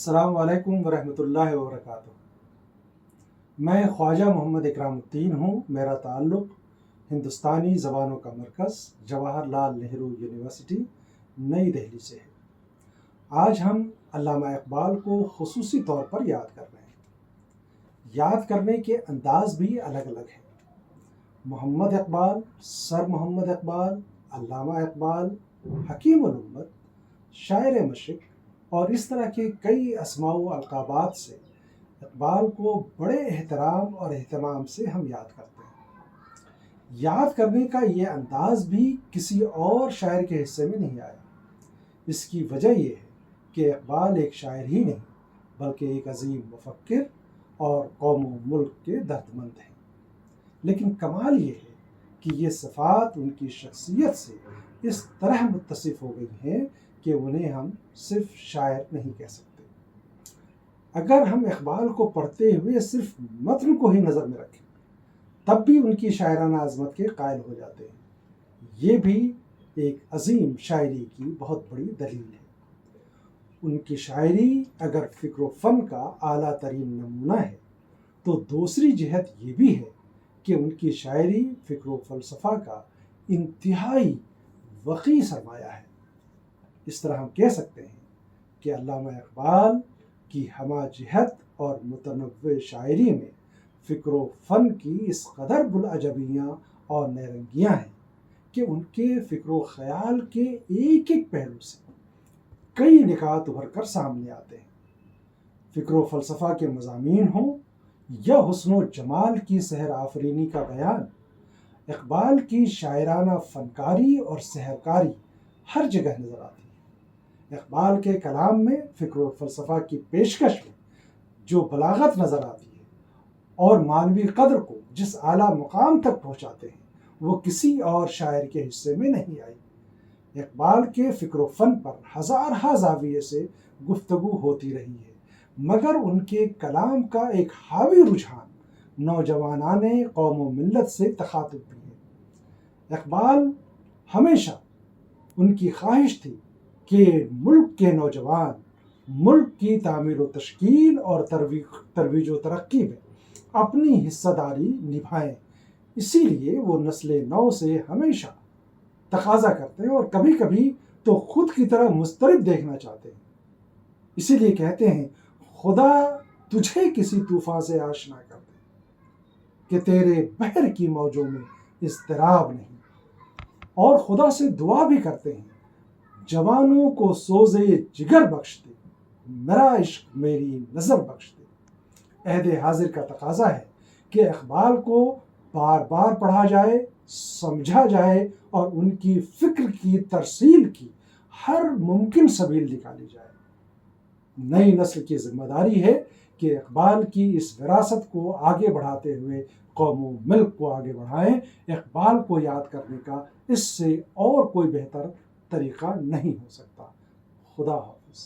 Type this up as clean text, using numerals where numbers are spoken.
السلام علیکم ورحمۃ اللہ وبرکاتہ۔ میں خواجہ محمد اکرام الدین ہوں۔ میرا تعلق ہندوستانی زبانوں کا مرکز جواہر لال نہرو یونیورسٹی نئی دہلی سے ہے۔ آج ہم علامہ اقبال کو خصوصی طور پر یاد کر رہے ہیں۔ یاد کرنے کے انداز بھی الگ الگ ہیں۔ محمد اقبال، سر محمد اقبال، علامہ اقبال، حکیم الامت، شاعر مشرق اور اس طرح کے کئی اسماء و القابات سے اقبال کو بڑے احترام اور اہتمام سے ہم یاد کرتے ہیں۔ یاد کرنے کا یہ انداز بھی کسی اور شاعر کے حصے میں نہیں آیا۔ اس کی وجہ یہ ہے کہ اقبال ایک شاعر ہی نہیں بلکہ ایک عظیم مفکر اور قوم و ملک کے دردمند ہیں۔ لیکن کمال یہ ہے کہ یہ صفات ان کی شخصیت سے اس طرح متصف ہو گئی ہیں کہ انہیں ہم صرف شاعر نہیں کہہ سکتے۔ اگر ہم اقبال کو پڑھتے ہوئے صرف متن کو ہی نظر میں رکھیں تب بھی ان کی شاعرانہ عظمت کے قائل ہو جاتے ہیں۔ یہ بھی ایک عظیم شاعری کی بہت بڑی دلیل ہے۔ ان کی شاعری اگر فکر و فن کا اعلیٰ ترین نمونہ ہے تو دوسری جہت یہ بھی ہے کہ ان کی شاعری فکر و فلسفہ کا انتہائی وسیع سرمایہ ہے۔ اس طرح ہم کہہ سکتے ہیں کہ علامہ اقبال کی ہمہ جہت اور متنوع شاعری میں فکر و فن کی اس قدر بلعجبیاں اور نیرنگیاں ہیں کہ ان کے فکر و خیال کے ایک ایک پہلو سے کئی نکات ابھر کر سامنے آتے ہیں۔ فکر و فلسفہ کے مضامین ہوں یا حسن و جمال کی سحر آفرینی کا بیان، اقبال کی شاعرانہ فنکاری اور سحرکاری ہر جگہ نظر آتی ہے۔ اقبال کے کلام میں فکر و فلسفہ کی پیشکش میں جو بلاغت نظر آتی ہے اور معنوی قدر کو جس اعلیٰ مقام تک پہنچاتے ہیں وہ کسی اور شاعر کے حصے میں نہیں آئی۔ اقبال کے فکر و فن پر ہزارہ زاویے سے گفتگو ہوتی رہی ہے، مگر ان کے کلام کا ایک حاوی رجحان نوجوانان قوم و ملت سے تخاطب بھی ہے۔ اقبال ہمیشہ ان کی خواہش تھی کہ ملک کے نوجوان ملک کی تعمیر و تشکیل اور ترویج و ترقی میں اپنی حصہ داری نبھائیں۔ اسی لیے وہ نسل نو سے ہمیشہ تقاضا کرتے ہیں اور کبھی کبھی تو خود کی طرح مضطرب دیکھنا چاہتے ہیں۔ اسی لیے کہتے ہیں خدا تجھے کسی طوفان سے آشنا کر دے کہ تیرے بحر کی موجوں میں اضطراب نہیں، اور خدا سے دعا بھی کرتے ہیں جوانوں کو سوزے جگر بخش دے، میرا عشق میری نظر بخش دے۔ عہد حاضر کا تقاضا ہے کہ اقبال کو بار بار پڑھا جائے، سمجھا جائے اور ان کی فکر کی ترسیل کی ہر ممکن سبیل نکالی جائے۔ نئی نسل کی ذمہ داری ہے کہ اقبال کی اس وراثت کو آگے بڑھاتے ہوئے قوم و ملک کو آگے بڑھائیں۔ اقبال کو یاد کرنے کا اس سے اور کوئی بہتر طریقہ نہیں ہو سکتا۔ خدا حافظ۔